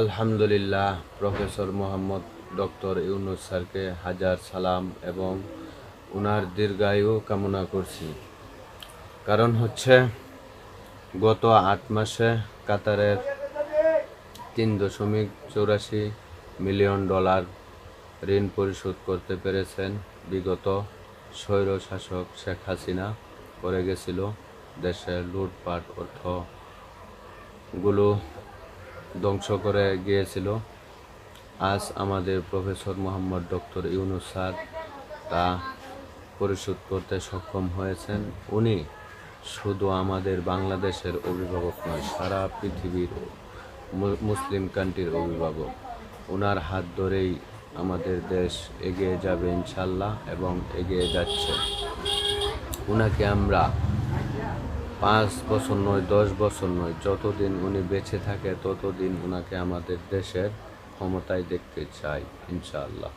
আলহামদুলিল্লাহ, professor Mohammad doctor Yunus স্যারকে হাজার সালাম এবং ওনার দীর্ঘায়ু কামনা করছি। কারণ হচ্ছে গত ৮ মাসে কাতারের $3.84 মিলিয়ন ঋণ পরিশোধ করতে পেরেছেন। বিগত স্বৈরশাসক শেখ হাসিনা করে গেছিল, দেশে লুটপাট অর্থগুলো ধ্বংস করে গিয়েছিল। আজ আমাদের professor Mohammad doctor Yunus sir তা পরিশোধ করতে সক্ষম হয়েছেন। উনি শুধু আমাদের বাংলাদেশের অভিভাবক নয়, সারা পৃথিবীর মুসলিম কান্ট্রির অভিভাবক। ওনার হাত ধরেই আমাদের দেশ এগিয়ে যাবে ইনশাল্লাহ, এবং এগিয়ে যাচ্ছে। ওনাকে আমরা 5 বছর নয়, 10 বছর নয়, যতদিন উনি বেঁচে থাকে ততদিন ওনাকে আমাদের দেশের ক্ষমতায় দেখতে চাই ইনশাআল্লাহ।